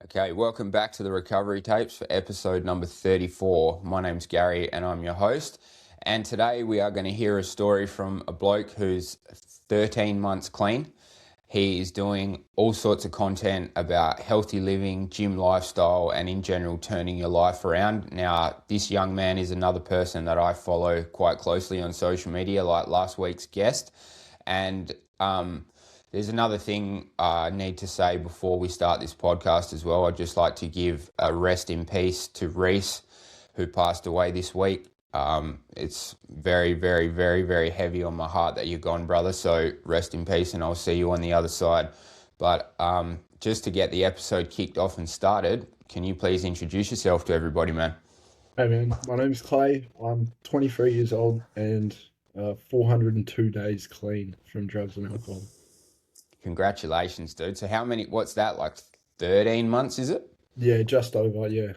Okay, welcome back to the Recovery Tapes for episode number 34. My name's Gary and I'm your host. And today we are going to hear a story from a bloke who's 13 months clean. He is doing all sorts of content about healthy living, gym lifestyle, and in general turning your life around. Now, this young man is another person that I follow quite closely on social media, like last week's guest. And there's another thing I need to say before we start this podcast as well. I'd just like to give a rest in peace to Reese, who passed away this week. It's very, very, very, very heavy on my heart that you're gone, brother. So rest in peace, and I'll see you on the other side. But just to get the episode kicked off and started, can you please introduce yourself to everybody, man? Hey man, my name's Clay. I'm 23 years old and 402 days clean from drugs and alcohol. Congratulations, dude. So what's that, like 13 months, is it? Yeah, just over, yeah.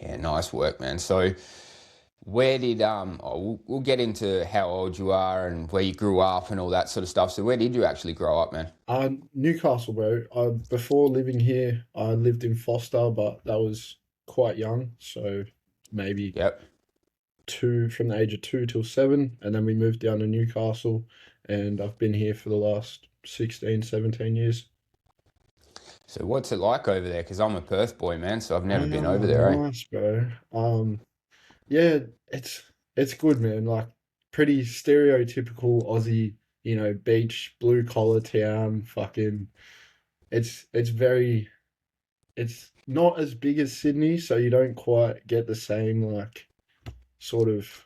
Yeah, nice work, man. So where did we'll get into how old you are and where you grew up and all that sort of stuff. So where did you actually grow up, man? Newcastle, bro. Before living here, I lived in Foster, but that was quite young, so maybe Yep. from the age of 2 till 7, and then we moved down to Newcastle, and I've been here for the last 16, 17 years. So what's it like over there? Because I'm a Perth boy, man, so I've never been over Oh, there, eh? nice, bro. Yeah, it's good, man. Like pretty stereotypical Aussie, beach, blue collar town. Fucking, it's very, it's not as big as Sydney, so you don't quite get the same like sort of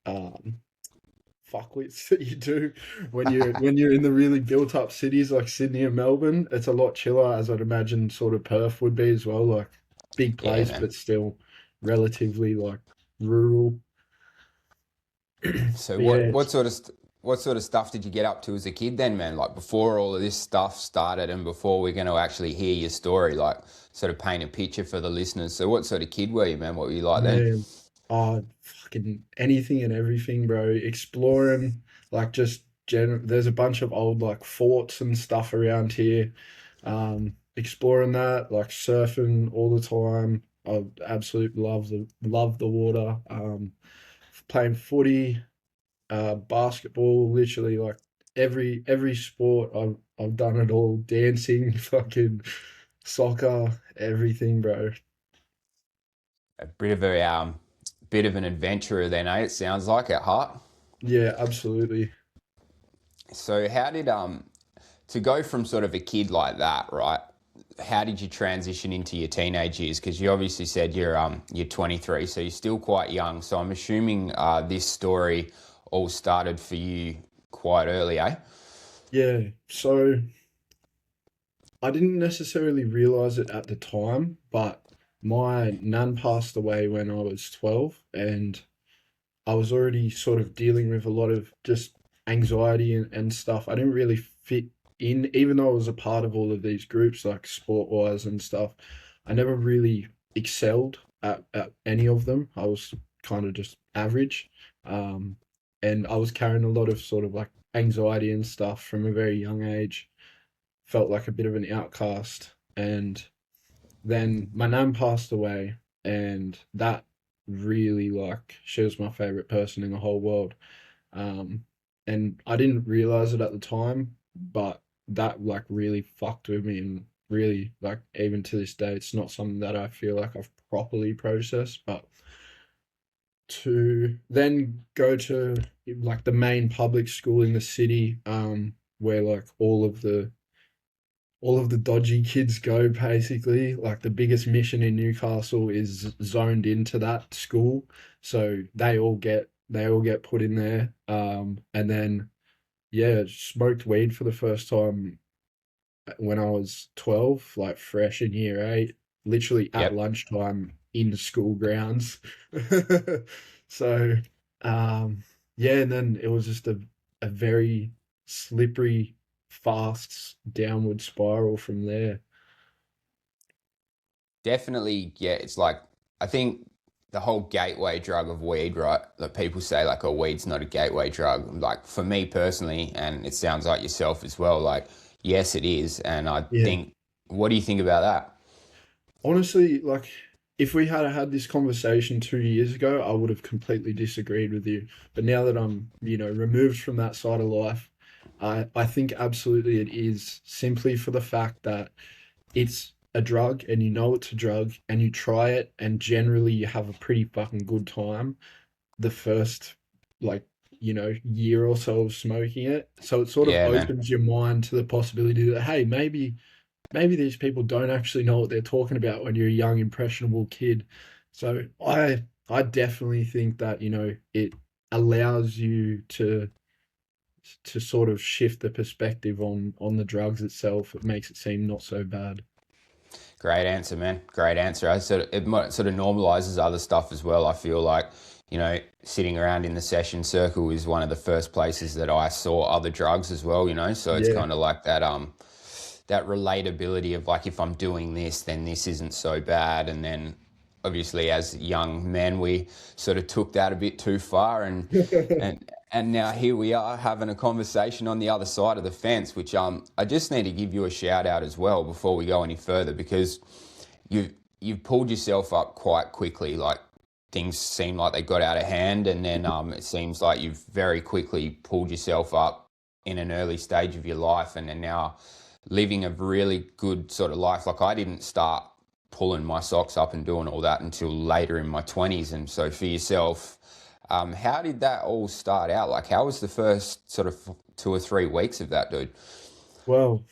um fuckwits that you do when you're in the really built up cities like Sydney and Melbourne. It's a lot chiller, as I'd imagine sort of Perth would be as well. Like big Yeah, place, man. but still relatively like rural. So But yeah, what sort of stuff did you get up to as a kid then, man? Like before all of this stuff started and before we're going to actually hear your story, like sort of paint a picture for the listeners. So what sort of kid were you, man? What were you like then? man, fucking anything and everything, bro. Exploring, like just there's a bunch of old like forts and stuff around here. Exploring that, like surfing all the time. I absolutely love the water. Playing footy, basketball, literally like every sport. I've done it all. Dancing, fucking soccer, everything, bro. A bit of an adventurer then, eh? It sounds like at heart. Yeah, absolutely. So how did to go from sort of a kid like that, right? How did you transition into your teenage years? Because you obviously said you're 23, so you're still quite young. So I'm assuming this story all started for you quite early, eh? Yeah, so I didn't necessarily realize it at the time, but my nan passed away when I was 12, and I was already sort of dealing with a lot of just anxiety and stuff. I didn't really fit in, even though I was a part of all of these groups, like sport wise and stuff. I never really excelled at any of them. I was kind of just average. Um, and I was carrying a lot of sort of like anxiety and stuff from a very young age. Felt like a bit of an outcast. And then my nan passed away, and that really like she was my favorite person in the whole world. Um, and I didn't realize it at the time, but that like really fucked with me, and really like even to this day, it's not something that I feel like I've properly processed. But to then go to like the main public school in the city, where like all of the dodgy kids go, basically. Like the biggest mission in Newcastle is zoned into that school, so they all get put in there. And then yeah, smoked weed for the first time when I was 12, like fresh in year 8, literally at Yep. lunchtime in the school grounds. So um yeah, and then it was just a very slippery, fast downward spiral from there. Definitely, yeah. It's like I think the whole gateway drug of weed, right? That people say like, "Oh, weed's not a gateway drug." Like for me personally, and it sounds like yourself as well. Like, yes, it is, and I Yeah. think, what do you think about that? honestly, like, if we had had this conversation 2 years ago, I would have completely disagreed with you. But now that I'm, removed from that side of life, I think absolutely it is, simply for the fact that it's a drug and you know it's a drug and you try it and generally you have a pretty fucking good time the first, like, year or so of smoking it. So it sort of Yeah, man. opens your mind to the possibility that, hey, maybe these people don't actually know what they're talking about when you're a young, impressionable kid. So I definitely think that, it allows you to sort of shift the perspective on the drugs itself. It makes it seem not so bad. Great answer, man. Great answer. Sort of normalizes other stuff as well. I feel like, sitting around in the session circle is one of the first places that I saw other drugs as well, So it's Yeah. kind of like that relatability of like, if I'm doing this, then this isn't so bad. And then obviously as young men, we sort of took that a bit too far, and now here we are having a conversation on the other side of the fence, which I just need to give you a shout out as well before we go any further, because you've you've pulled yourself up quite quickly. Like, things seem like they got out of hand, and then it seems like you've very quickly pulled yourself up in an early stage of your life, and are now living a really good sort of life. Like, I didn't start pulling my socks up and doing all that until later in my 20s. And so for yourself, how did that all start out? Like, how was the first sort of 2 or 3 weeks of that, dude? Well,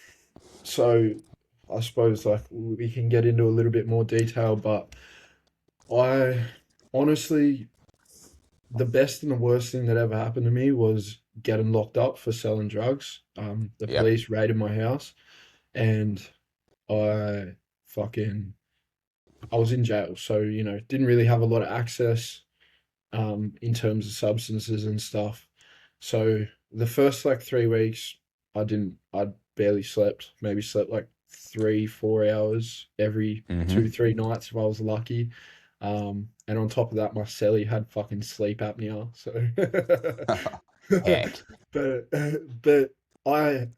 so I suppose like we can get into a little bit more detail, but I honestly, the best and the worst thing that ever happened to me was getting locked up for selling drugs. The Yep. police raided my house and I fucking I was in jail, so didn't really have a lot of access in terms of substances and stuff. So the first like 3 weeks, I barely slept. Maybe slept like 3, 4 hours every two, Mm-hmm. 3 nights if I was lucky. And on top of that, my celly had fucking sleep apnea. So, Heck. but I,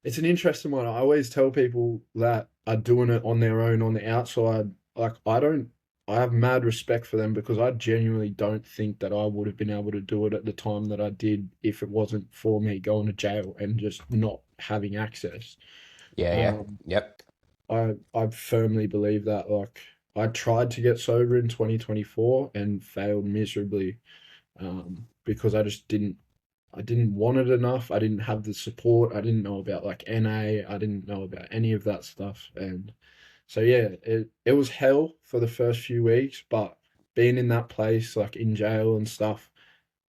it's an interesting one. I always tell people that are doing it on their own on the outside. Like, I have mad respect for them because I genuinely don't think that I would have been able to do it at the time that I did if it wasn't for me going to jail and just not having access. Yeah, yeah. Um, Yep. I firmly believe that. Like, I tried to get sober in 2024 and failed miserably, because I didn't want it enough. I didn't have the support. I didn't know about like NA. I didn't know about any of that stuff. And so yeah, it was hell for the first few weeks, but being in that place, like in jail and stuff,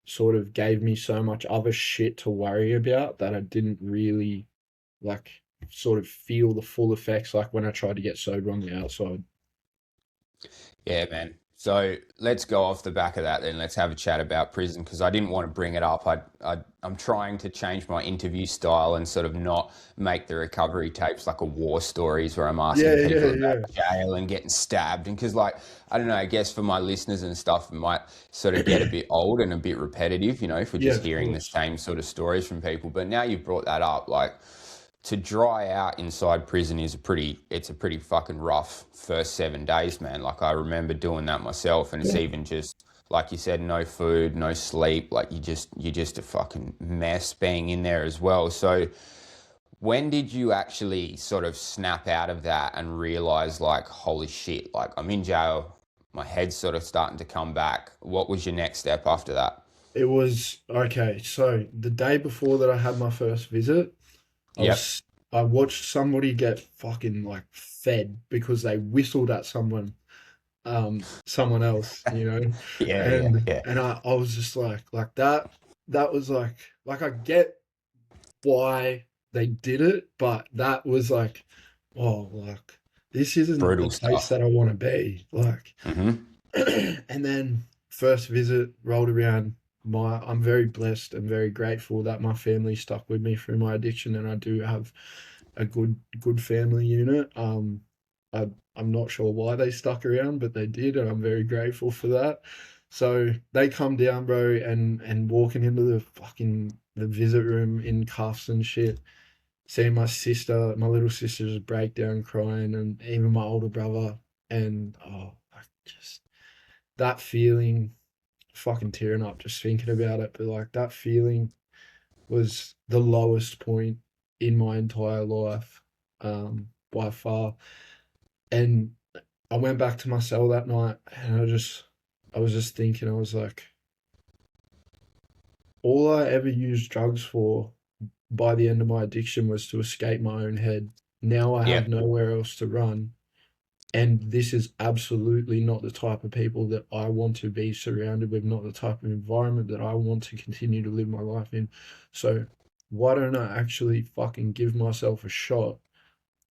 sort of gave me so much other shit to worry about that I didn't really like sort of feel the full effects like when I tried to get sober on the outside. Yeah, man. So let's go off the back of that then. Let's have a chat about prison, because I didn't want to bring it up. I'm trying to change my interview style and sort of not make the recovery tapes like a war stories where I'm Yeah, asking yeah, people about yeah. jail and getting stabbed. And because, like, I don't know, I guess for my listeners and stuff, it might sort of get a bit old and a bit repetitive, if we're Yeah, just of hearing the course. same sort of stories from people. But now you've brought that up, like, to dry out inside prison it's a pretty fucking rough first 7 days, man. Like, I remember doing that myself, and it's Yeah. even just like you said, no food, no sleep, like you're just a fucking mess being in there as well. So when did you actually sort of snap out of that and realize, like, holy shit, like, I'm in jail, my head's sort of starting to come back? What was your next step after that? It was okay. So the day before that I had my first visit, I Yep. was I watched somebody get fucking like fed because they whistled at someone else, Yeah, yeah, and yeah. I was just like that was like I get why they did it, but that was like, oh, like this isn't the Brutal place stuff. that I want to be. Like, Hmm. and then first visit rolled around. I'm very blessed and very grateful that my family stuck with me through my addiction, and I do have a good family unit. I I'm not sure why they stuck around, but they did, and I'm very grateful for that. So they come down, bro, and walking into the visit room in cuffs and shit. seeing my sister, my little sister just break down crying, and even my older brother, and I just that feeling, fucking tearing up just thinking about it. But like that feeling was the lowest point in my entire life, by far. And I went back to my cell that night, and I was just thinking, I was like, all I ever used drugs for by the end of my addiction was to escape my own head. Now I Yeah. have nowhere else to run. And this is absolutely not the type of people that I want to be surrounded with, not the type of environment that I want to continue to live my life in. So why don't I actually fucking give myself a shot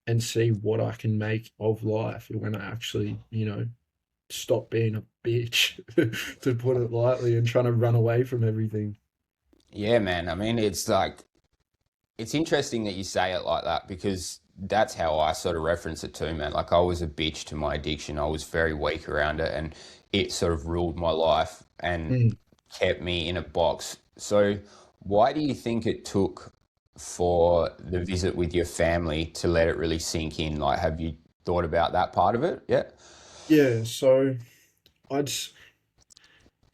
and see what I can make of life when I actually, stop being a bitch, to put it lightly, and trying to run away from everything. Yeah, man. I mean, it's like it's interesting that you say it like that because that's how I sort of reference it too, man. Like I was a bitch to my addiction. I was very weak around it and it sort of ruled my life and Mm. kept me in a box. So why do you think it took for the visit with your family to let it really sink in? Like, have you thought about that part of it? Yeah. Yeah, so I'd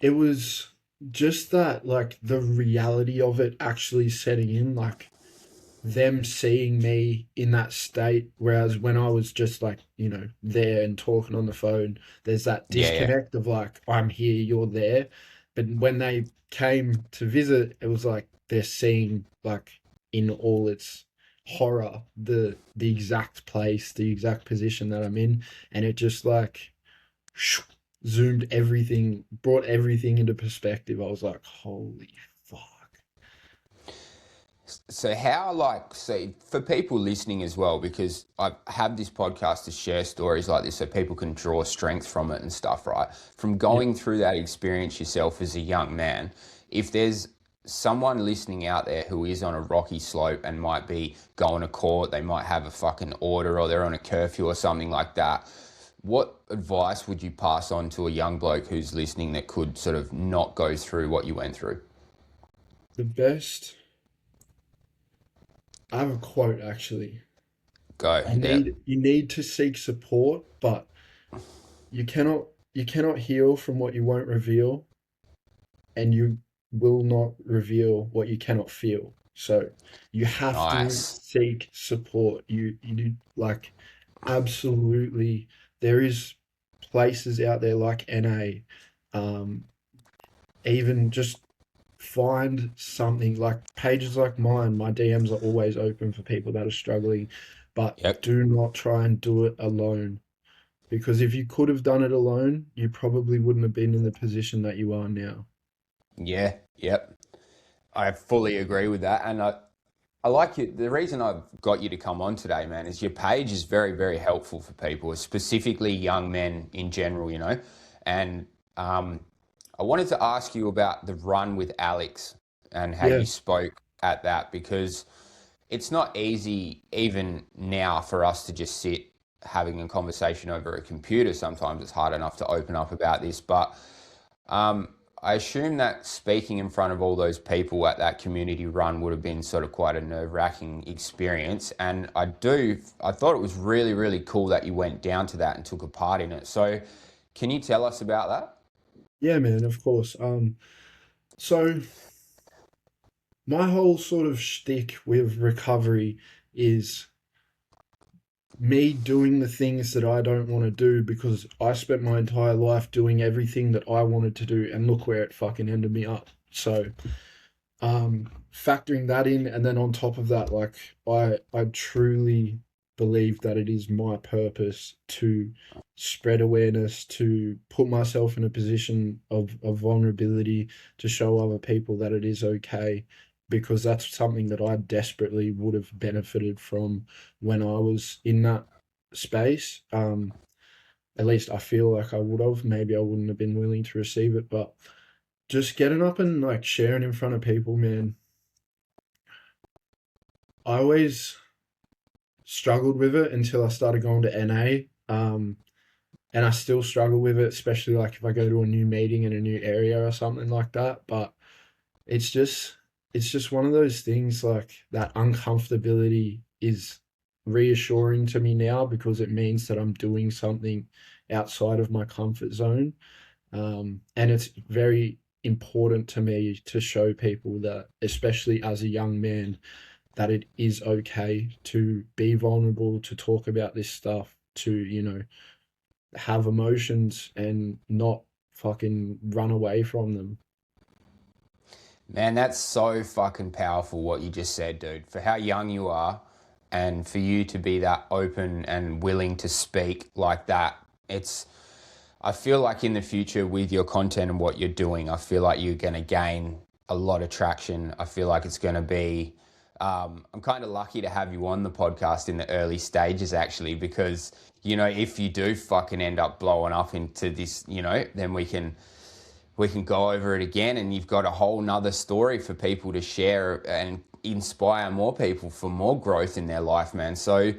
it was just that, like, the reality of it actually setting in, like them seeing me in that state, whereas when I was just like, there and talking on the phone, there's that Yeah, yeah. disconnect of like, I'm here, you're there. But when they came to visit, it was like they're seeing, like, in all its horror, the exact place, the exact position that I'm in, and it just like zoomed everything, brought everything into perspective. I was like, holy fuck. So how like so for people listening as well, because I have this podcast to share stories like this so people can draw strength from it and stuff, right? From Yeah. going through that experience yourself as a young man, if there's someone listening out there who is on a rocky slope and might be going to court, they might have a fucking order or they're on a curfew or something like that, what advice would you pass on to a young bloke who's listening that could sort of not go through what you went through? The best, I have a quote actually. Go, You yeah. need to seek support, but you cannot heal from what you won't reveal, and you will not reveal what you cannot feel. So you have to Nice. seek support. You like, absolutely, there is places out there like NA, um, even just find something like pages like mine. My DMs are always open for people that are struggling, but Yep. do not try and do it alone. Because if you could have done it alone, you probably wouldn't have been in the position that you are now. Yeah, yep. I fully agree with that. And I like you. The reason I've got you to come on today, man, is your page is very, very helpful for people, specifically young men in general, you know. And um, I wanted to ask you about the run with Alex and how Yeah, you spoke at that because it's not easy even now for us to just sit having a conversation over a computer. Sometimes it's hard enough to open up about this, but um, I assume that speaking in front of all those people at that community run would have been sort of quite a nerve-wracking experience. And I thought it was really, really cool that you went down to that and took a part in it. So, can you tell us about that? yeah, man, of course. So my whole sort of shtick with recovery is me doing the things that I don't want to do because I spent my entire life doing everything that I wanted to do, and look where it fucking ended me up. So, factoring that in, and then on top of that, like, I truly believe that it is my purpose to spread awareness, to put myself in a position of vulnerability, to show other people that it is okay, because that's something that I desperately would have benefited from when I was in that space. At least I feel like I would have. Maybe I wouldn't have been willing to receive it, but just getting up and like sharing in front of people, man, I always struggled with it until I started going to NA. And I still struggle with it, especially like if I go to a new meeting in a new area or something like that. But it's just it's just one of those things like that uncomfortability is reassuring to me now because it means that I'm doing something outside of my comfort zone. And it's very important to me to show people that, especially as a young man, that it is okay to be vulnerable, to talk about this stuff, to, have emotions and not fucking run away from them. Man, that's so fucking powerful what you just said, dude. For how young you are and for you to be that open and willing to speak like that, it's I feel like in the future with your content and what you're doing, I feel like you're going to gain a lot of traction. I feel like it's going to be. I'm kind of lucky to have you on the podcast in the early stages, actually, because if you do fucking end up blowing up into this, then we can go over it again, and you've got a whole nother story for people to share and inspire more people for more growth in their life, man. So,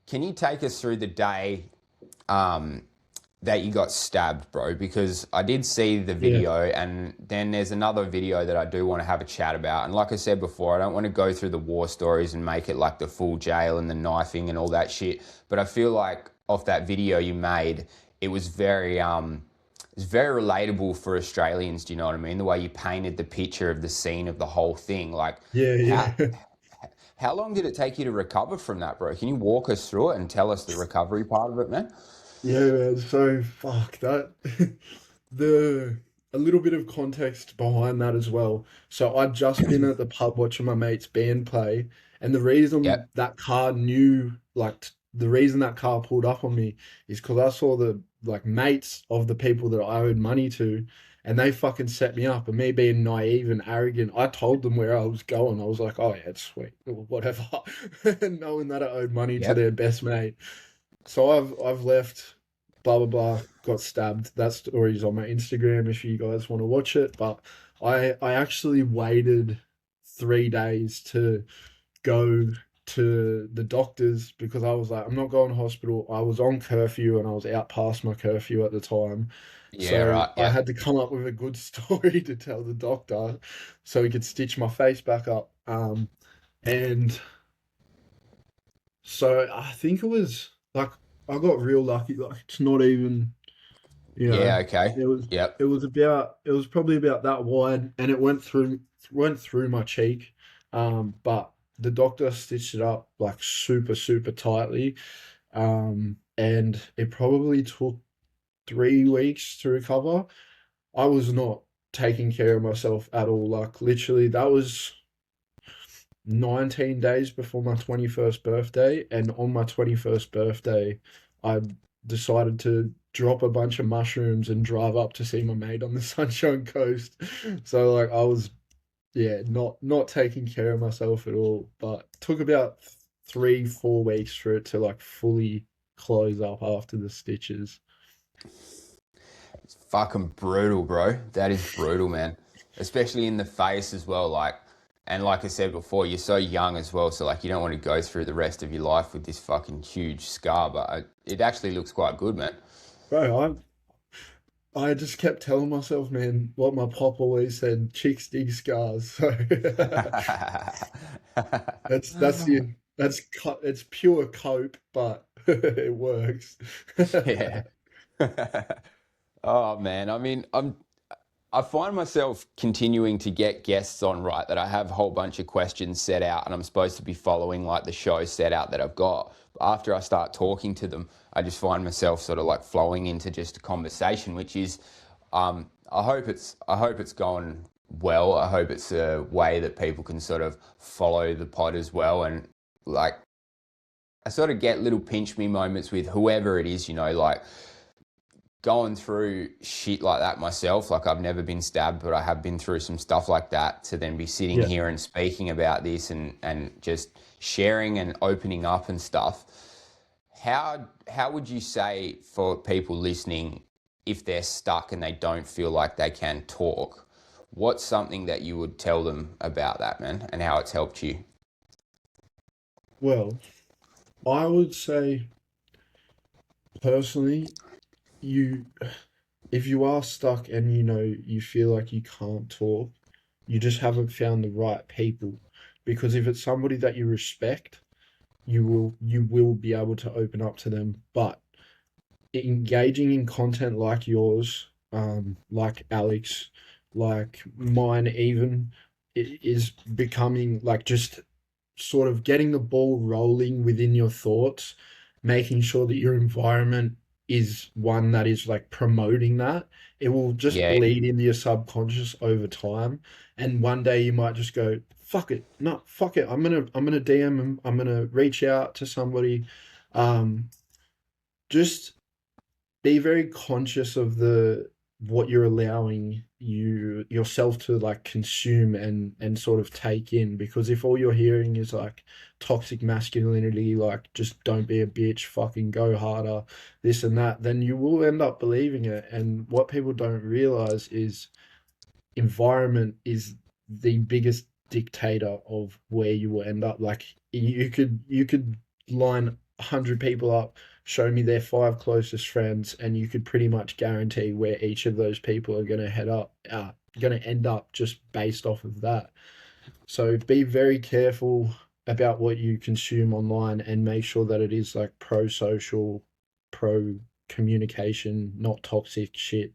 can you take us through the day? That you got stabbed, bro, because I did see the Yeah. video, and then there's another video that I do want to have a chat about. And like I said before, I don't want to go through the war stories and make it like the full jail and the knifing and all that shit. But I feel like off that video you made, it was very relatable for Australians. Do you know what I mean? The way you painted the picture of the scene of the whole thing, like Yeah, how yeah. how long did it take you to recover from that, bro? Can you walk us through it and tell us the recovery part of it, man? Yeah, man. So fuck that. The A little bit of context behind that as well. So I'd just been at the pub watching my mate's band play, and Yep. the reason that car pulled up on me is because I saw the like mates of the people that I owed money to, and they fucking set me up. And me being naive and arrogant, I told them where I was going. I was like, "Oh yeah, it's sweet, whatever," knowing that I owed money to Yep. their best mate. So I've left, blah blah blah, got stabbed. That story's on my Instagram if you guys want to watch it. But I actually waited 3 days to go to the doctors because I was like, I'm not going to hospital. I was on curfew and I was out past my curfew at the time. Yeah, So right. I Yep. had to come up with a good story to tell the doctor so he could stitch my face back up. And so I think it was like I got real lucky. Like it's not even, you know, Yeah, okay. it was Yep. it was probably about that wide, and it went through my cheek. But the doctor stitched it up like super tightly. And it probably took 3 weeks to recover. I was not taking care of myself at all. Like literally, that was 19 days before my 21st birthday, and on my 21st birthday, I decided to drop a bunch of mushrooms and drive up to see my mate on the Sunshine Coast. So like I was, yeah, not taking care of myself at all, but took about 3 4 weeks for it to like fully close up after the stitches. It's fucking brutal, bro. That is brutal, man. Especially in the face as well. And like I said before, you're so young as well. So, like, you don't want to go through the rest of your life with this fucking huge scar. But it actually looks quite good, man. Bro, I just kept telling myself, man, what my pop always said, chicks dig scars. So it's pure cope, but it works. Yeah. Oh man, I mean, I find myself continuing to get guests on, right, that I have a whole bunch of questions set out and I'm supposed to be following like the show set out that I've got. But after I start talking to them, I just find myself sort of like flowing into just a conversation, which is, I hope it's going well. I hope it's a way that people can sort of follow the pod as well. And like, I sort of get little pinch me moments with whoever it is, like going through shit like that myself. Like I've never been stabbed, but I have been through some stuff like that. To then be sitting Yeah. here and speaking about this and just sharing and opening up and stuff. How would you say for people listening, if they're stuck and they don't feel like they can talk, what's something that you would tell them about that, man, and how it's helped you? Well, I would say personally, you if you are stuck and you feel like you can't talk, You just haven't found the right people. Because if it's somebody that you respect, you will be able to open up to them. But engaging in content like yours, like Alex, like mine even, is becoming like just sort of getting the ball rolling within your thoughts, making sure that your environment is one that is like promoting that. It will just Yeah. bleed into your subconscious over time. And one day you might just go, fuck it. No, fuck it. I'm gonna DM them. I'm gonna reach out to somebody. Um, just be very conscious of the what you're allowing yourself to like consume and sort of take in, because if all you're hearing is like toxic masculinity, like just don't be a bitch, fucking go harder, this and that, then you will end up believing it. And what people don't realize is environment is the biggest dictator of where you will end up. Like you could line 100 people up, show me their five closest friends, and you could pretty much guarantee where each of those people are going to head up, going to end up just based off of that. So be very careful about what you consume online and make sure that it is like pro social, pro communication, not toxic shit.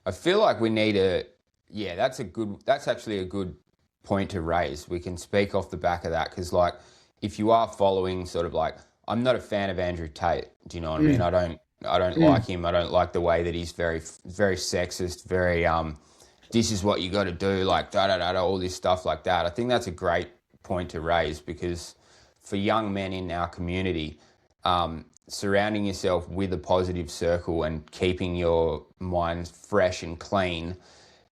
I feel like we need a, yeah, that's actually a good point to raise. We can speak off the back of that because, like, if you are following sort of like, I'm not a fan of Andrew Tate. Do you know what I mean? Mm, I don't like mm, him. I don't like the way that he's very sexist, very, this is what you got to do, like, da da da da, all this stuff like that. I think that's a great point to raise because for young men in our community, surrounding yourself with a positive circle and keeping your mind fresh and clean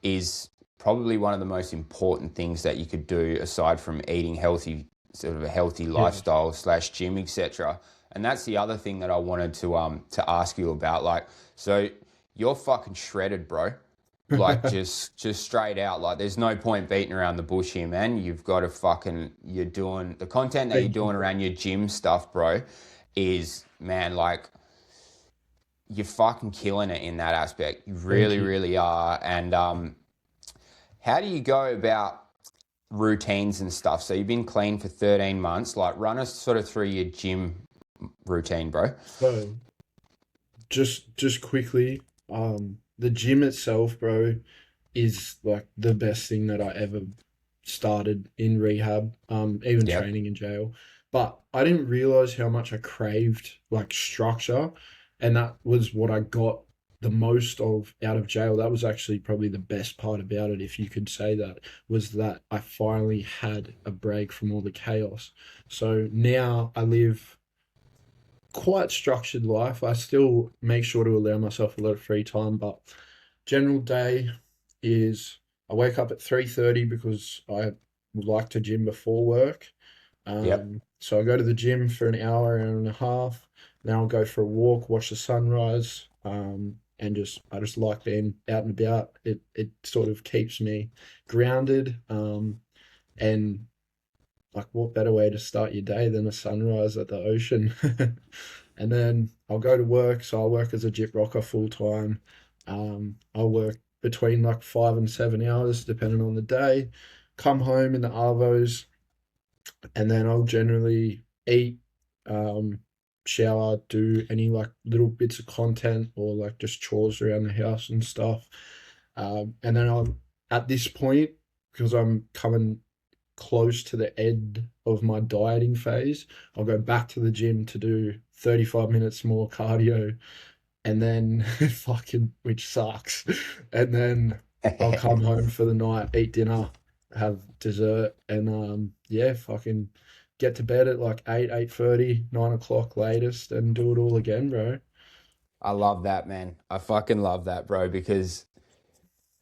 is probably one of the most important things that you could do aside from eating healthy, sort of a healthy yeah. lifestyle slash gym, etc. And that's the other thing that I wanted to ask you about. Like, so you're fucking shredded, bro. Like just straight out. Like there's no point beating around the bush here, man. You've got to fucking you're doing the content that you're Thank you, doing bro. around your gym stuff, bro, is man, like you're fucking killing it in that aspect. You Thank really, you. really are. And how do you go about routines and stuff? So you've been clean for 13 months. Like run us sort of through your gym routine, bro. So just quickly, the gym itself, bro, is like the best thing that I ever started in rehab, even Yep. training in jail. But I didn't realize how much I craved like structure, and that was what I got the most of out of jail. That was actually probably the best part about it, if you could say that, was that I finally had a break from all the chaos. So now I live quite structured life. I still make sure to allow myself a lot of free time, but general day is I wake up at 3:30 because I would like to gym before work. Yep. So I go to the gym for an hour and a half. Then I'll go for a walk, watch the sunrise, and just I just like being out and about. It sort of keeps me grounded. And like what better way to start your day than a sunrise at the ocean? And then I'll go to work. So I work as a gyp rocker full time. I'll work between like 5 and 7 hours, depending on the day. Come home in the arvos, and then I'll generally eat, um, shower, do any like little bits of content or like just chores around the house and stuff. And then I'll at this point, because I'm coming close to the end of my dieting phase, I'll go back to the gym to do 35 minutes more cardio, and then fucking, which sucks. And then I'll come home for the night, eat dinner, have dessert, and yeah, fucking get to bed at like 8, 8:30, 9 o'clock latest, and do it all again, bro. I love that, man. I fucking love that, bro, because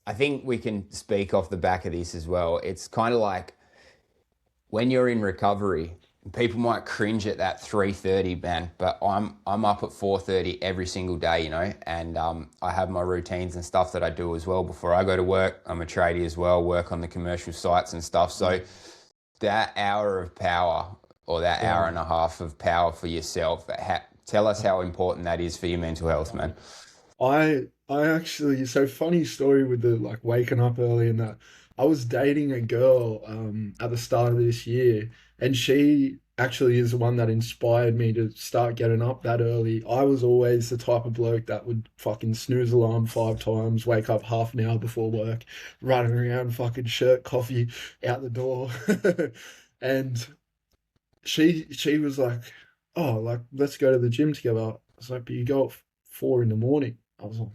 I think we can speak off the back of this as well. It's kind of like when you're in recovery, people might cringe at that 3:30, man, but I'm up at 4:30 every single day, you know, and I have my routines and stuff that I do as well before I go to work. I'm a tradie as well, work on the commercial sites and stuff. So Mm. that hour of power or that hour Oh, and a half of power for yourself, tell us oh, how important that is for your mental health, oh. man. I actually, so funny story with the like waking up early and that. I was dating a girl at the start of this year, and she actually is the one that inspired me to start getting up that early. I was always the type of bloke that would fucking snooze alarm 5 times, wake up half an hour before work, running around fucking shirt, coffee out the door. And she was like, "Oh, like let's go to the gym together." I was like, "But you go at 4 in the morning." I was like,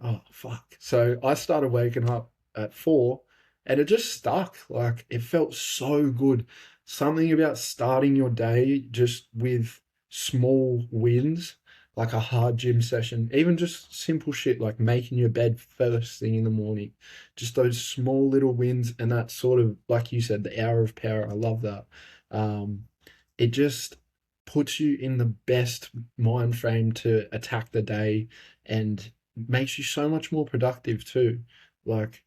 "Oh, fuck." So I started waking up at 4 and it just stuck. Like it felt so good. Something about starting your day just with small wins, like a hard gym session, even just simple shit like making your bed first thing in the morning. Just those small little wins and that sort of, like you said, the hour of power. I love that. Um, it just puts you in the best mind frame to attack the day and makes you so much more productive too. Like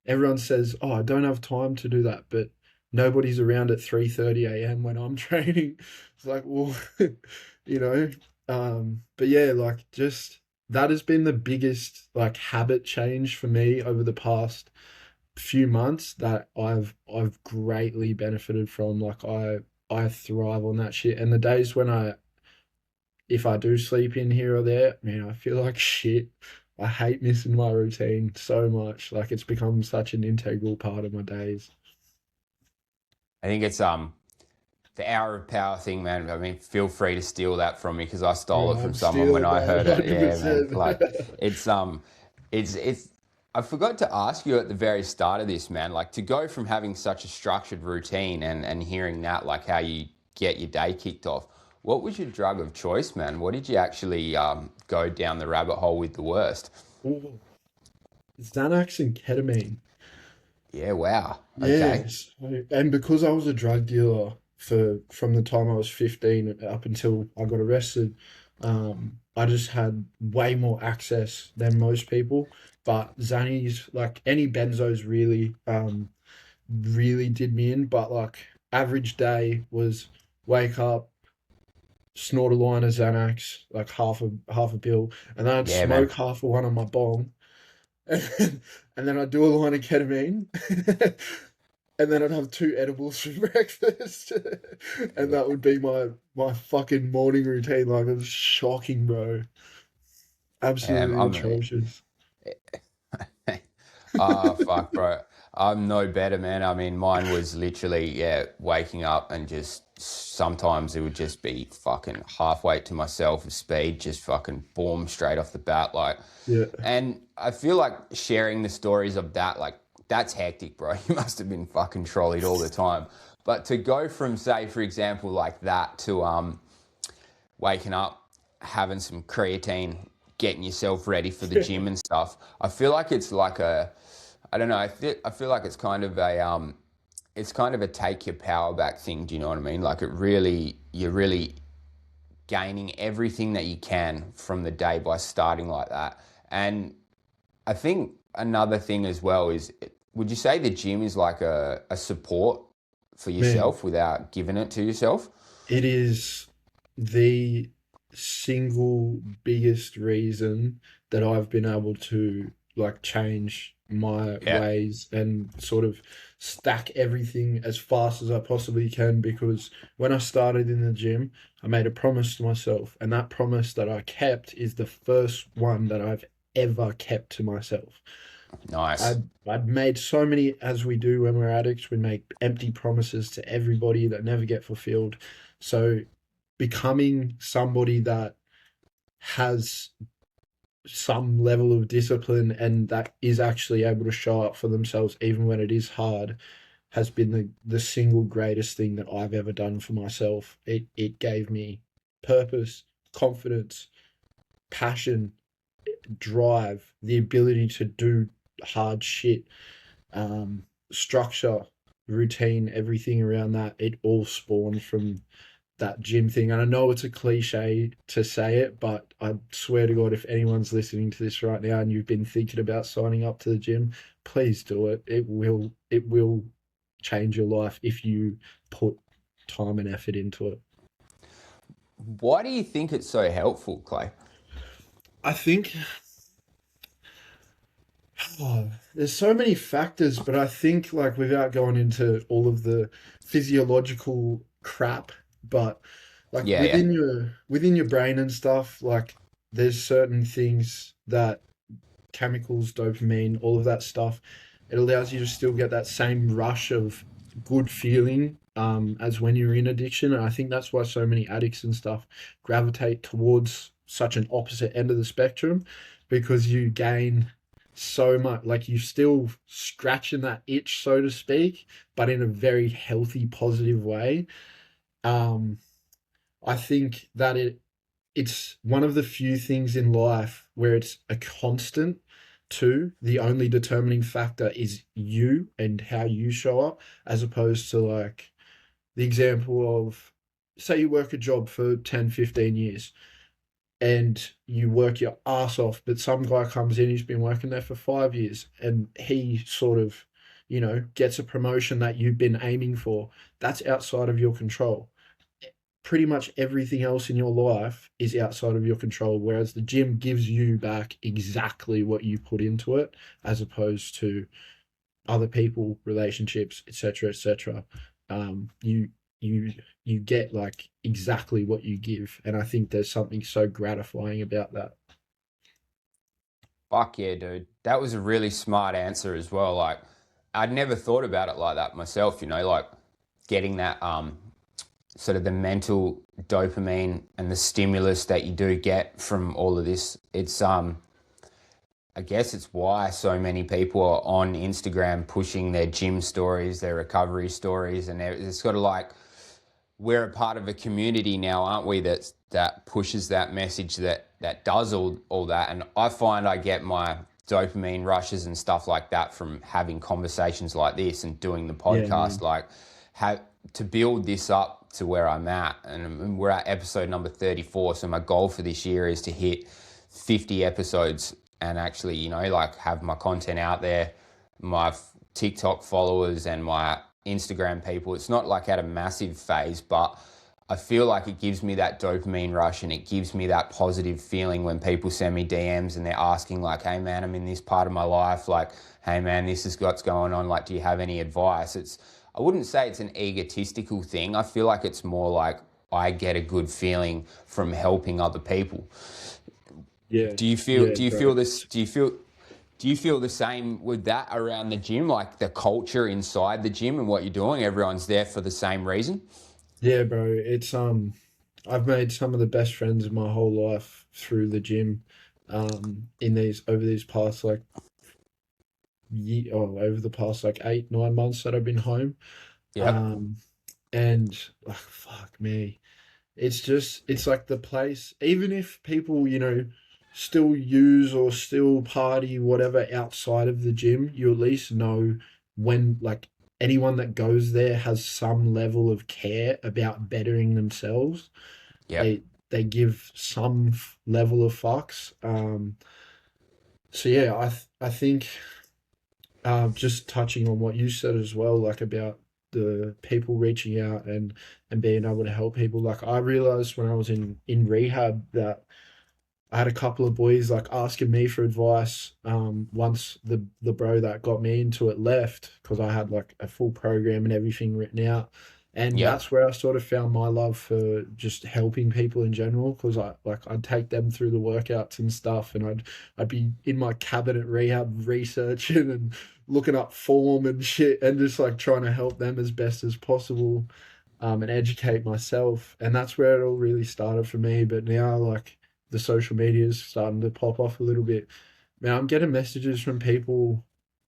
everyone says, "Oh, I don't have time to do that," but nobody's around at 3:30 a.m. when I'm training. It's like, well, you know. But yeah, like just that has been the biggest like habit change for me over the past few months that I've greatly benefited from. Like I thrive on that shit. And the days when I if I do sleep in here or there, man, I feel like shit. I hate missing my routine so much. Like it's become such an integral part of my days. I think it's the hour of power thing, man. I mean, feel free to steal that from me because I stole Oh, it from I'm someone when stealing I that heard it. Yeah, man. 100%. Like it's it's I forgot to ask you at the very start of this, man, like to go from having such a structured routine and hearing that, like how you get your day kicked off. What was your drug of choice, man? What did you actually go down the rabbit hole with the worst? Ooh, Xanax and ketamine. Yeah, wow. Okay. Yes, and because I was a drug dealer for from the time I was 15 up until I got arrested, I just had way more access than most people. But Xannies, like any benzos, really did me in. But like average day was wake up, snort a line of Xanax, like half a pill, and then I'd Yeah, man. smoke half of one on my bong, and then I'd do a line of ketamine, and then I'd have two edibles for breakfast, and Yeah. that would be my fucking morning routine. Like it was shocking, bro. Absolutely I'm atrocious. Ah, fuck, bro. I'm no better, man. I mean, mine was literally, yeah, waking up and just sometimes it would just be fucking halfway to myself of speed, just fucking boom, straight off the bat. Like, Yeah, and I feel like sharing the stories of that, like, that's hectic, bro. You must have been fucking trolleyed all the time. But to go from, say, for example, like that to waking up, having some creatine, getting yourself ready for the gym and stuff. I feel like it's like a, I don't know. I feel like it's kind of a take your power back thing. Do you know what I mean? Like you're really gaining everything that you can from the day by starting like that. And I think another thing as well is, would you say the gym is like a support for man, yourself without giving it to yourself? it is the single biggest reason that I've been able to like change my Yeah. ways and sort of stack everything as fast as I possibly can because when I started in the gym, I made a promise to myself, and that promise that I kept is the first one that I've ever kept to myself. Nice. I'd made so many, as we do when we're addicts, we make empty promises to everybody that never get fulfilled. So becoming somebody that has some level of discipline and that is actually able to show up for themselves even when it is hard has been the single greatest thing that I've ever done for myself. It gave me purpose, confidence, passion, drive, the ability to do hard shit, structure, routine, everything around that. It all spawned from that gym thing. And I know it's a cliche to say it, but I swear to God, if anyone's listening to this right now and you've been thinking about signing up to the gym, please do it. It will change your life if you put time and effort into it. Why do you think it's so helpful, Clay? I think there's so many factors, but I think like without going into all of the physiological crap, but like Yeah, yeah. within your brain and stuff, like there's certain things that chemicals, dopamine, all of that stuff, it allows you to still get that same rush of good feeling as when you're in addiction. And I think that's why so many addicts and stuff gravitate towards such an opposite end of the spectrum because you gain so much, like you still scratching that itch, so to speak, but in a very healthy, positive way. Um, I think that it's one of the few things in life where it's a constant. Two, the only determining factor is you and how you show up, as opposed to like the example of say you work a job for 10, 15 years and you work your ass off, but some guy comes in, he's been working there for 5 years and he sort of, gets a promotion that you've been aiming for. That's outside of your control. Pretty much everything else in your life is outside of your control, whereas the gym gives you back exactly what you put into it, as opposed to other people, relationships, etc., etc. You you you get like exactly what you give, and I think there's something so gratifying about that. Fuck yeah, dude. That was a really smart answer as well. Like, I'd never thought about it like that myself, like getting that sort of the mental dopamine and the stimulus that you do get from all of this. It's I guess it's why so many people are on Instagram pushing their gym stories, their recovery stories, and it's sort of like we're a part of a community now, aren't we? That pushes that message that does all that. And I find I get my dopamine rushes and stuff like that from having conversations like this and doing the Yeah, podcast. man. Like, have to build this up to where I'm at, and we're at episode number 34. So my goal for this year is to hit 50 episodes and actually, like have my content out there, my TikTok followers and my Instagram people. It's not like at a massive phase, but I feel like it gives me that dopamine rush and it gives me that positive feeling when people send me DMs and they're asking like, "Hey man, I'm in this part of my life. Like, hey man, this is what's going on. Like, do you have any advice?" I wouldn't say it's an egotistical thing. I feel like it's more like I get a good feeling from helping other people. Yeah, Do you feel yeah, do you bro. feel this do you feel the same with that around the gym, like the culture inside the gym and what you're doing? Everyone's there for the same reason? Yeah, bro. I've made some of the best friends of my whole life through the gym. In these over these past like over the past like 8, 9 months that I've been home. Yep. Um, and fuck me, it's like the place. Even if people still use or still party whatever outside of the gym, you at least know when like anyone that goes there has some level of care about bettering themselves. Yep. They give some level of fucks. So yeah, I think just touching on what you said as well, like about the people reaching out and being able to help people. Like I realized when I was in rehab that I had a couple of boys like asking me for advice. Once the bro that got me into it left because I had like a full program and everything written out, and Yep. that's where I sort of found my love for just helping people in general. Because I'd take them through the workouts and stuff, and I'd be in my cabinet rehab researching and looking up form and shit, and just like trying to help them as best as possible, and educate myself. And that's where it all really started for me. But now like the social media is starting to pop off a little bit. Man, I'm getting messages from people,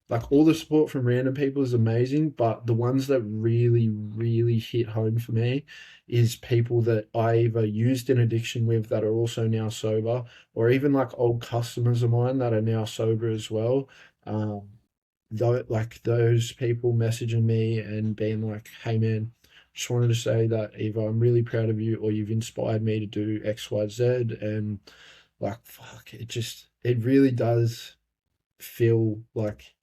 like all the support from random people is amazing, but the ones that really, really hit home for me is people that I either used in addiction with that are also now sober, or even like old customers of mine that are now sober as well. Um, though, like those people messaging me and being like, "Hey man, just wanted to say that either I'm really proud of you or you've inspired me to do X, Y, Z," and like, fuck, it really does feel like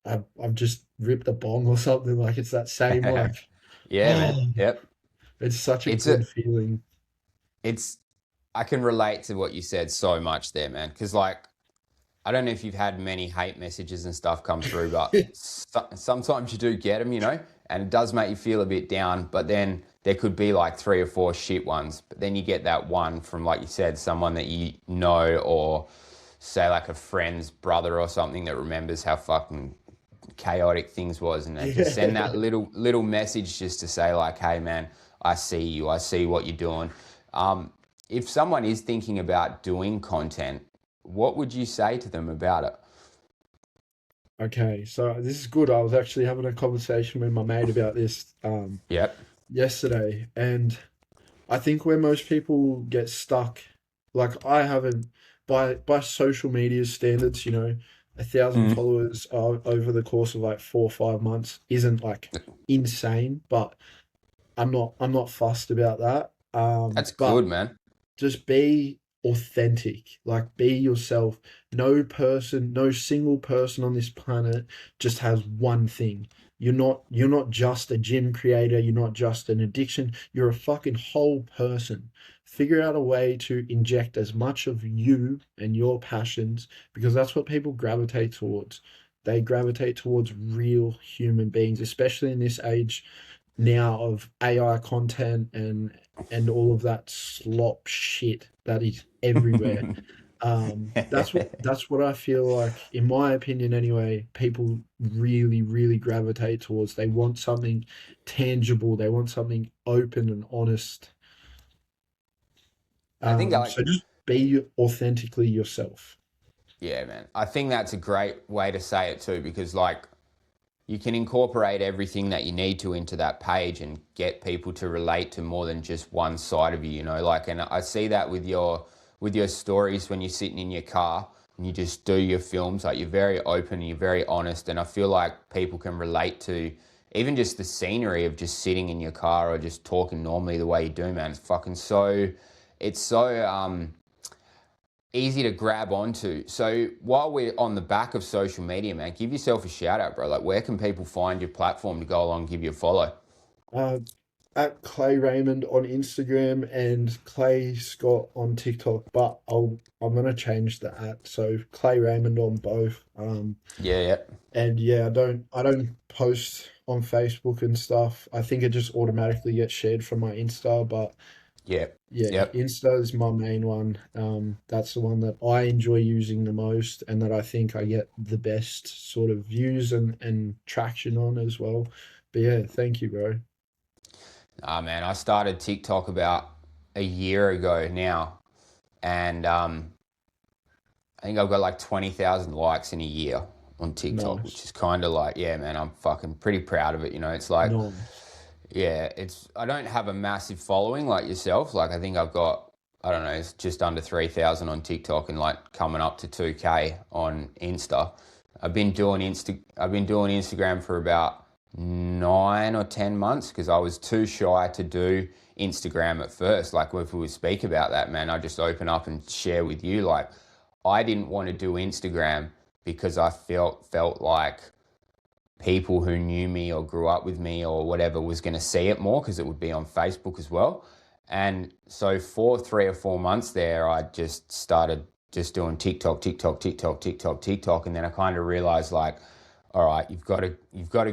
I've just ripped a bong or something. Like it's that same like, Yeah, man. oh, Yep. it's such a It's a good feeling. it's I can relate to what you said so much there, man. Because like, I don't know if you've had many hate messages and stuff come through, but sometimes you do get them, and it does make you feel a bit down. But then there could be like three or four shit ones. But then you get that one from, like you said, someone that you know, or say like a friend's brother or something that remembers how fucking chaotic things was, and they just send that Yeah. little message just to say like, hey man, I see you, I see what you're doing. Um, if someone is thinking about doing content, what would you say to them about it? Okay, so this is good. I was actually having a conversation with my mate about this Yep. yesterday, and I think where most people get stuck, like I haven't, by social media standards, 1,000 Mm. followers over the course of like 4 or 5 months isn't like insane, but I'm not fussed about that. That's good, But man. just be authentic, like be yourself. No single person on this planet just has one thing. You're not just a gym creator, you're not just an addiction, you're a fucking whole person. Figure out a way to inject as much of you and your passions, because that's what people gravitate towards. They gravitate towards real human beings, especially in this age now of AI content and all of that slop shit that is everywhere. That's what I feel like, in my opinion anyway, people really, really gravitate towards. They want something tangible, they want something open and honest. I think like, So just be authentically yourself. yeah, man. I think that's a great way to say it too, because like you can incorporate everything that you need to into that page and get people to relate to more than just one side of you, like, and I see that with your stories when you're sitting in your car and you just do your films, like you're very open and you're very honest, and I feel like people can relate to even just the scenery of just sitting in your car or just talking normally the way you do, man. It's so easy to grab onto. So while we're on the back of social media, man, give yourself a shout out, bro. Like, where can people find your platform to go along and give you a follow? Uh, at Clay Raymond on Instagram and Clay Scott on TikTok, but I'm gonna change the at, so Clay Raymond on both. Yeah, yeah, And yeah, I don't post on Facebook and stuff. I think it just automatically gets shared from my Insta, but yeah, yeah, yep. Insta is my main one. That's the one that I enjoy using the most and that I think I get the best sort of views and traction on as well. But yeah, thank you, bro. Ah, man, I started TikTok about a year ago now, and I think I've got like 20,000 likes in a year on TikTok, which Nice. is kind of like, yeah, man, I'm fucking pretty proud of it. It's like, Nice. yeah, I don't have a massive following like yourself. Like, I think I've got, I don't know, it's just under 3,000 on TikTok and like coming up to 2K on Insta. I've been doing Instagram for about 9 or 10 months because I was too shy to do Instagram at first. Like, if we speak about that, man, I just open up and share with you. Like, I didn't want to do Instagram because I felt like people who knew me or grew up with me or whatever was going to see it more because it would be on Facebook as well. And so for 3 or 4 months there, I just started just doing TikTok, TikTok, TikTok, TikTok, TikTok, and then I kind of realized like, all right, you've got to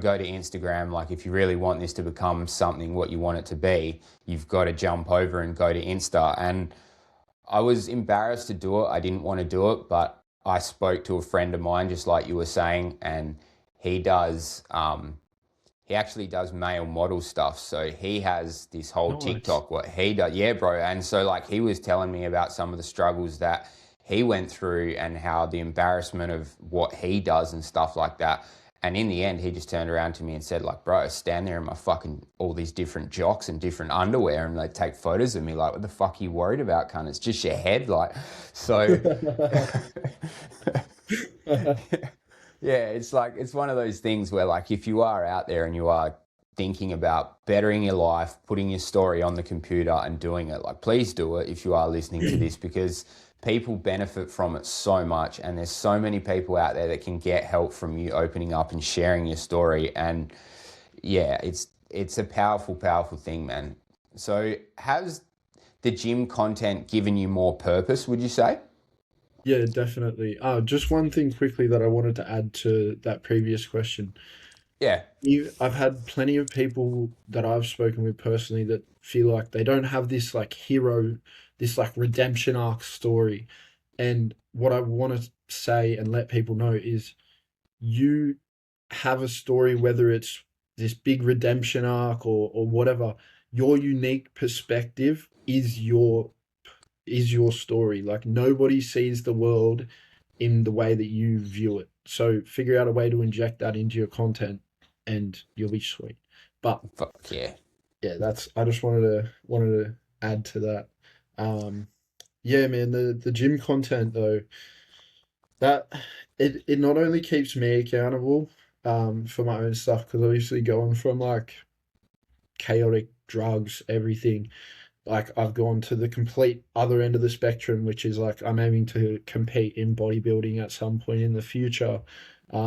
go to Instagram. Like, if you really want this to become something what you want it to be, you've got to jump over and go to Insta. And I was embarrassed to do it. I didn't want to do it, but I spoke to a friend of mine, just like you were saying, and he does. He actually does male model stuff. So he has this whole Nice. TikTok, what he does. Yeah, bro. And so, like, he was telling me about some of the struggles that he went through and how the embarrassment of what he does and stuff like that. And in the end, he just turned around to me and said, like, bro, I stand there in my fucking all these different jocks and different underwear and they take photos of me. Like, what the fuck are you worried about, cunt? It's just your head. Like, so yeah, it's like it's one of those things where like if you are out there and you are thinking about bettering your life, putting your story on the computer and doing it, like please do it if you are listening to this because people benefit from it so much and there's so many people out there that can get help from you opening up and sharing your story and yeah, it's a powerful thing, man. So has the gym content given you more purpose, would you say? Yeah, definitely. Just one thing quickly that I wanted to add to that previous question. Yeah. I've had plenty of people that I've spoken with personally that feel like they don't have this like hero, this like redemption arc story. And what I want to say and let people know is you have a story, whether it's this big redemption arc or whatever, your unique perspective is your story. Like nobody sees the world in the way that you view it. So figure out a way to inject that into your content and you'll be sweet. But Fuck yeah. yeah, that's I just wanted to add to that. Um yeah, man, the gym content though, that it not only keeps me accountable for my own stuff because obviously going from like chaotic drugs, everything, like I've gone to the complete other end of the spectrum, which is like I'm aiming to compete in bodybuilding at some point in the future,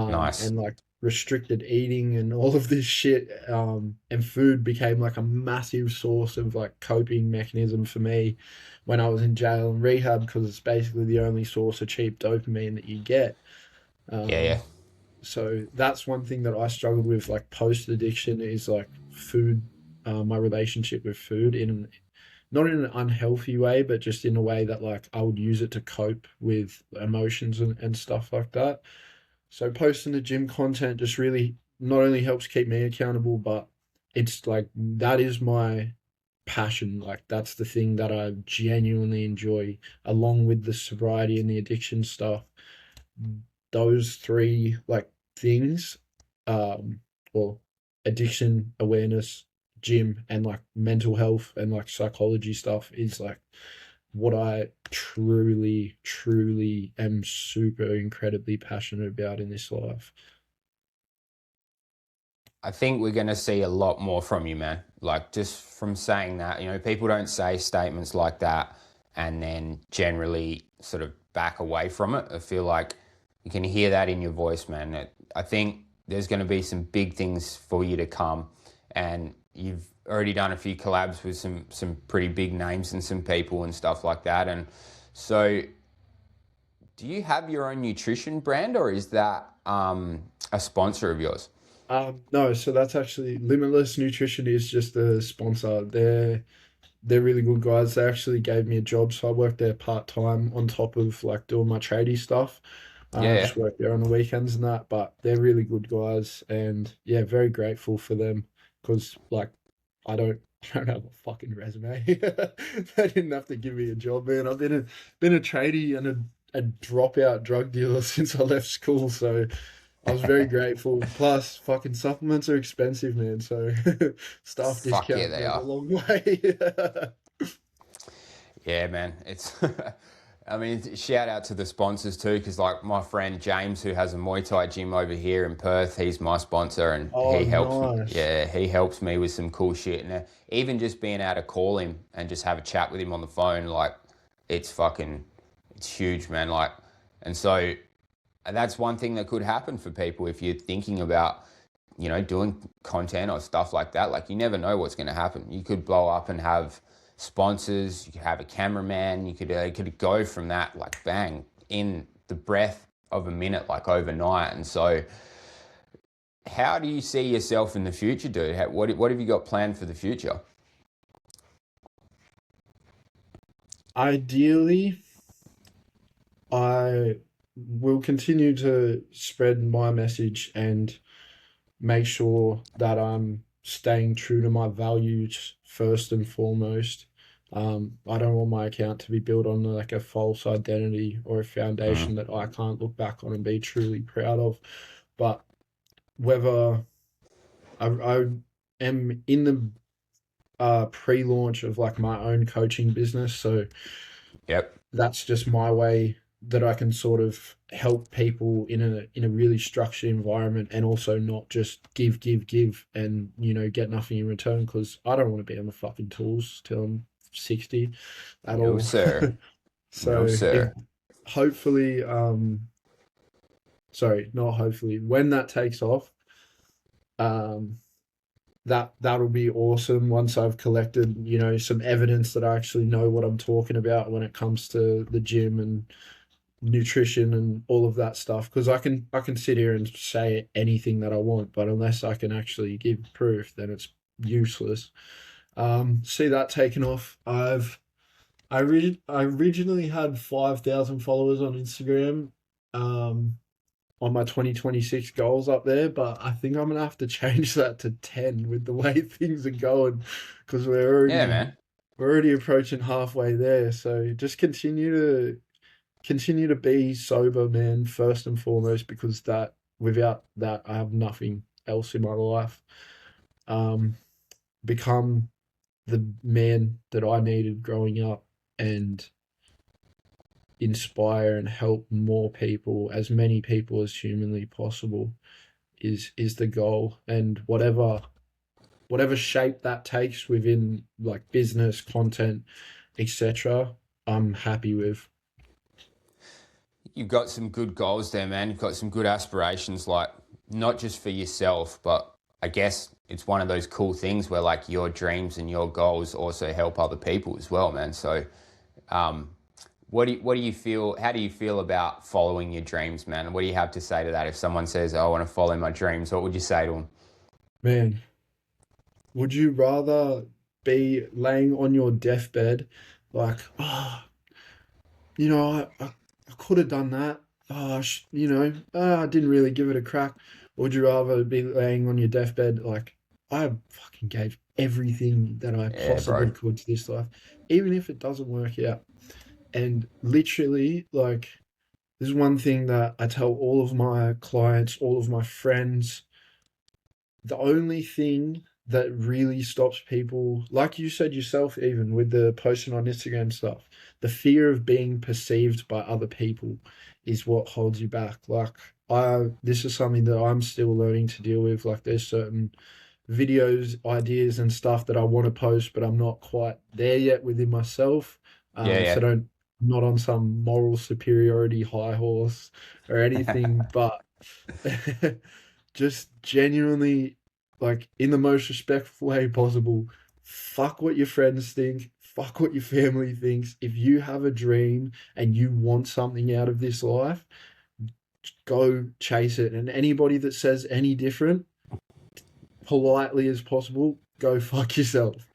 Nice. and like restricted eating and all of this shit, and food became like a massive source of like coping mechanism for me when I was in jail and rehab because it's basically the only source of cheap dopamine that you get. Yeah, yeah. Um, so that's one thing that I struggled with, like post addiction, is like food, my relationship with food in not in an unhealthy way, but just in a way that like I would use it to cope with emotions and stuff like that. So posting the gym content just really not only helps keep me accountable, but it's like that is my passion. Like that's the thing that I genuinely enjoy, along with the sobriety and the addiction stuff. Those three like things, um, or addiction awareness, gym, and like mental health and like psychology stuff is like what I truly, truly am super incredibly passionate about in this life. I think we're going to see a lot more from you, man. Like, just from saying that, people don't say statements like that and then generally sort of back away from it. I feel like you can hear that in your voice, man. I think there's going to be some big things for you to come, and you've already done a few collabs with some pretty big names and some people and stuff like that. And so, do you have your own nutrition brand, or is that a sponsor of yours? No, so that's actually Limitless Nutrition is just a sponsor. They're really good guys. They actually gave me a job, so I work there part time on top of like doing my tradie stuff. Yeah, yeah. Just work there on the weekends and that. But they're really good guys, and yeah, very grateful for them because like I don't I don't have a fucking resume. They didn't have to give me a job, man. I've been a tradie and a dropout drug dealer since I left school, so I was very grateful. Plus, fucking supplements are expensive, man. So staff Fuck yeah, discount they goes a are. long way. Yeah, man. It's, I mean, shout out to the sponsors too, because like my friend James, who has a Muay Thai gym over here in Perth, he's my sponsor, and Oh, nice. he helps me with some cool shit. And even just being able to call him and just have a chat with him on the phone, like, it's fucking, it's huge, man. Like, and so and that's one thing that could happen for people if you're thinking about, doing content or stuff like that. Like, you never know what's going to happen. You could blow up and have sponsors. You could have a cameraman. You could go from that like bang in the breath of a minute, like overnight. And so, how do you see yourself in the future, dude? What have you got planned for the future? Ideally, I will continue to spread my message and make sure that I'm staying true to my values first and foremost. I don't want my account to be built on like a false identity or a Mm. foundation that I can't look back on and be truly proud of. But whether I am in the pre-launch of like my own coaching business, so Yep. that's just my way that I can sort of help people in a really structured environment and also not just give and get nothing in return because I don't want to be on the fucking tools till I'm 60 at No, all. sir. No, So if sir. hopefully sorry, not hopefully, when that takes off, um that'll be awesome once I've collected, some evidence that I actually know what I'm talking about when it comes to the gym and nutrition and all of that stuff. Because I can sit here and say anything that I want, but unless I can actually give proof, then it's useless. See that taken off. I originally had 5,000 followers on Instagram. Um, on my 2026 goals up there, but I think I'm gonna have to change that to 10 with the way things are going, because Yeah, man. we're already approaching halfway there. So just continue to be sober, man, first and foremost, because that without that I have nothing else in my life. Um, Become the man that I needed growing up and inspire and help more people, as many people as humanly possible, is the goal. And whatever shape that takes within like business, content, etc., I'm happy with. You've got some good goals there, man. You've got some good aspirations, like not just for yourself, but I guess it's one of those cool things where like your dreams and your goals also help other people as well, man. So, um, what do you feel? How do you feel about following your dreams, man? What do you have to say to that? If someone says, "Oh, I want to follow my dreams," what would you say to them? Man, would you rather be laying on your deathbed like, I could have done that. I didn't really give it a crack. Or would you rather be laying on your deathbed like, I fucking gave everything that I Yeah, bro. possibly could to this life, even if it doesn't work out? And literally, like, this is one thing that I tell all of my clients, all of my friends. The only thing that really stops people, like you said yourself, even with the posting on Instagram stuff, the fear of being perceived by other people is what holds you back. Like, this is something that I'm still learning to deal with. Like, there's certain videos, ideas, and stuff that I want to post, but I'm not quite there yet within myself. So Yeah, don't, not on some moral superiority high horse or anything, yeah. but just genuinely, like, in the most respectful way possible, fuck what your friends think, fuck what your family thinks. If you have a dream and you want something out of this life, go chase it. And anybody that says any different, politely as possible, go fuck yourself.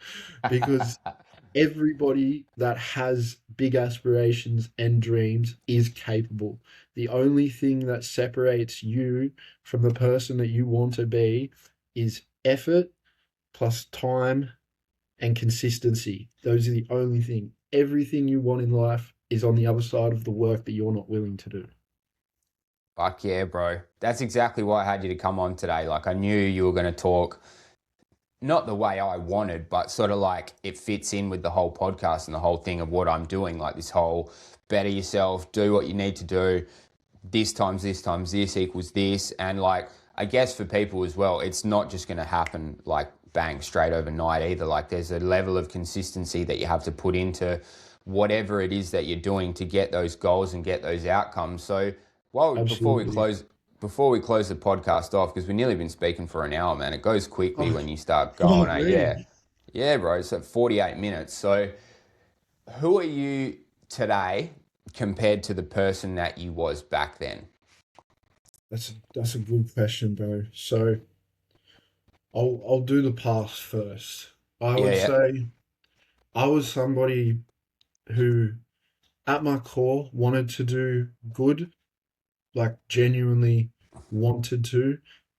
Because everybody that has big aspirations and dreams is capable. The only thing that separates you from the person that you want to be is effort plus time and consistency. Those are the only thing. Everything you want in life is on the other side of the work that you're not willing to do. Fuck yeah, bro. That's exactly why I had you to come on today. Like I knew you were going to talk not the way I wanted, but sort of like it fits in with the whole podcast and the whole thing of what I'm doing, like this whole better yourself, do what you need to do, this times this equals this. And like, I guess for people as well, it's not just going to happen like bang straight overnight either. Like, there's a level of consistency that you have to put into whatever it is that you're doing to get those goals and get those outcomes. So, well, Absolutely. before we close the podcast off, because we've nearly been speaking for an hour, man, it goes quickly Oh, when you start going. fuck Yeah, me. yeah, bro. So 48 minutes. So, who are you today compared to the person that you was back then? That's a good question, bro. So I'll do the past first. I Yeah, would yeah. say I was somebody who, at my core, wanted to do good, like genuinely wanted to,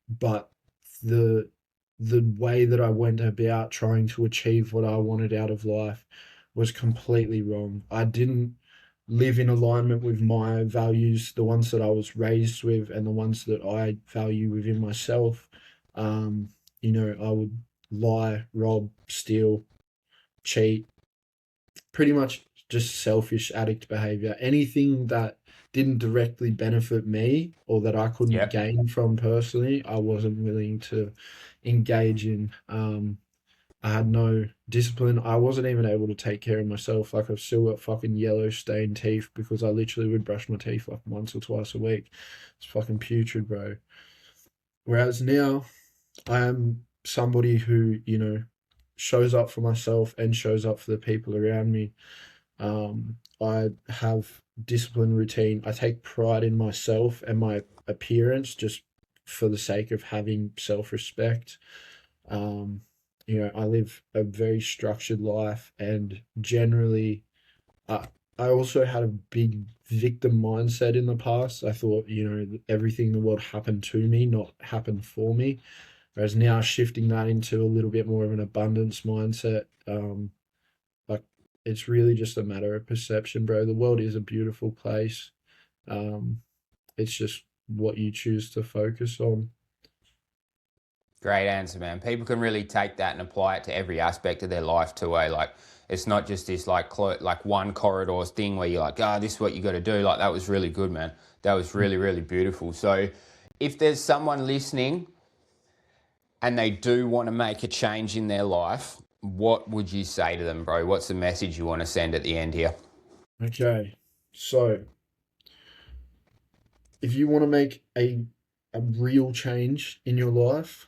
but the the way that I went about trying to achieve what I wanted out of life was completely wrong. I didn't live in alignment with my values, the ones that I was raised with and the ones that I value within myself. Um, I would lie, rob, steal, cheat, pretty much just selfish addict behavior. Anything that didn't directly benefit me or that I couldn't Yep. gain from personally, I wasn't willing to engage in. I had no discipline. I wasn't even able to take care of myself. Like, I've still got fucking yellow stained teeth because I literally would brush my teeth like once or twice a week. It's fucking putrid, bro. Whereas now I am somebody who, shows up for myself and shows up for the people around me. I have discipline routine. I take pride in myself and my appearance just for the sake of having self-respect. Um, I live a very structured life, and generally, I I also had a big victim mindset in the past. I thought, everything in the world happened to me, not happened for me. Whereas now shifting that into a little bit more of an abundance mindset, like it's really just a matter of perception, bro. The world is a beautiful place. Um, it's just what you choose to focus on. Great answer, man. People can really take that and apply it to every aspect of their life too. Like it's not just this like one corridors thing where you're like, this is what you got to do. Like that was really good, man. That was really really beautiful. So, if there's someone listening and they do want to make a change in their life, what would you say to them, bro? What's the message you want to send at the end here? Okay, so if you want to make a real change in your life,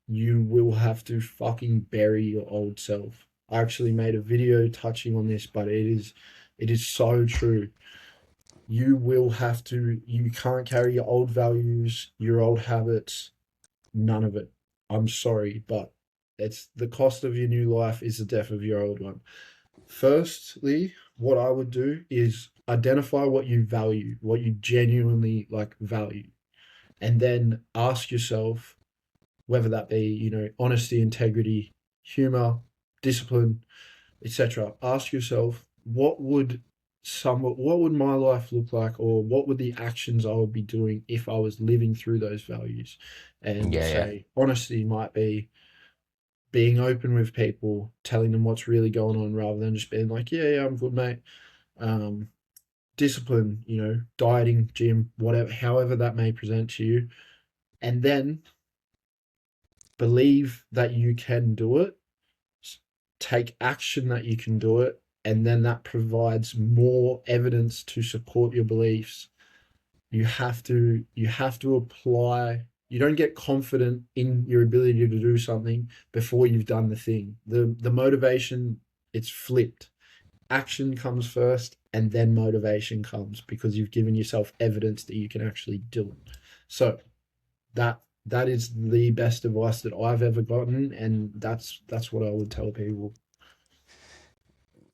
you will have to fucking bury your old self. I actually made a video touching on this, but it is so true. You can't carry your old values, your old habits, none of it. I'm sorry, but it's the cost of your new life is the death of your old one. Firstly, what I would do is identify what you value, what you genuinely like value, and then ask yourself whether that be, honesty, integrity, humor, discipline, etc. Ask yourself, what would my life look like, or what would the actions I would be doing if I was living through those values? And Yeah, yeah. say honesty might be being open with people, telling them what's really going on rather than just being like, yeah, yeah, I'm good, mate. Um, Discipline, dieting, gym, whatever, however that may present to you. And then believe that you can do it, take action that you can do it, and then that provides more evidence to support your beliefs. You have to apply. You don't get confident in your ability to do something before you've done the thing. The motivation, it's flipped. Action comes first and then motivation comes because you've given yourself evidence that you can actually do it. So that is the best advice that I've ever gotten, and that's what I would tell people.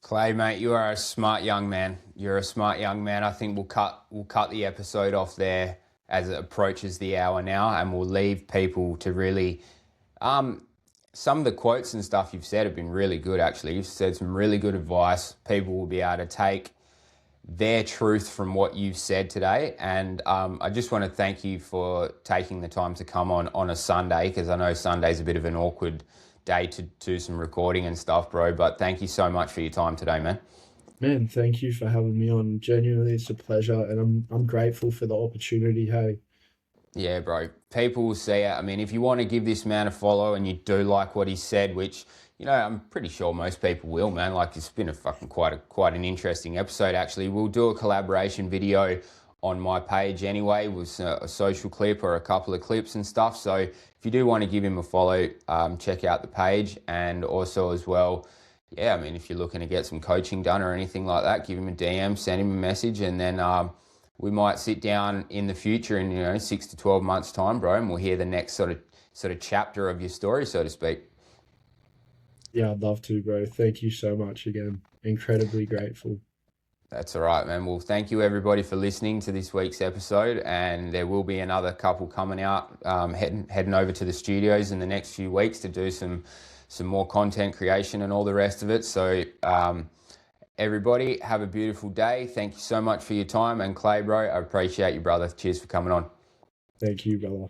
Clay, mate, you are a smart young man. You're a smart young man. I think we'll cut the episode off there as it approaches the hour now, and we'll leave people to really. Some of the quotes and stuff you've said have been really good. Actually, you've said some really good advice. People will be able to take their truth from what you've said today, and I just want to thank you for taking the time to come on a Sunday, because I know Sunday's a bit of an awkward day to do some recording and stuff, bro. But thank you so much for your time today, man. Man, thank you for having me on. Genuinely, it's a pleasure, and I'm grateful for the opportunity. Hey, Yeah, bro. People will see it. I mean, if you want to give this man a follow and you do like what he said, which I'm pretty sure most people will, man. Like it's been a fucking quite an interesting episode. Actually, we'll do a collaboration video on my page anyway with a social clip or a couple of clips and stuff. So if you do want to give him a follow, check out the page, and also as well. Yeah, I mean, if you're looking to get some coaching done or anything like that, give him a DM, send him a message, and then we might sit down in the future in 6 to 12 months time, bro, and we'll hear the next sort of chapter of your story, so to speak. yeah, I'd love to, bro. Thank you so much again. Incredibly grateful. That's all right, man. Well, thank you everybody for listening to this week's episode, and there will be another couple coming out, heading over to the studios in the next few weeks to do some more content creation and all the rest of it. So. Everybody, have a beautiful day. Thank you so much for your time. And Clay, bro, I appreciate you, brother. Cheers for coming on. Thank you, brother.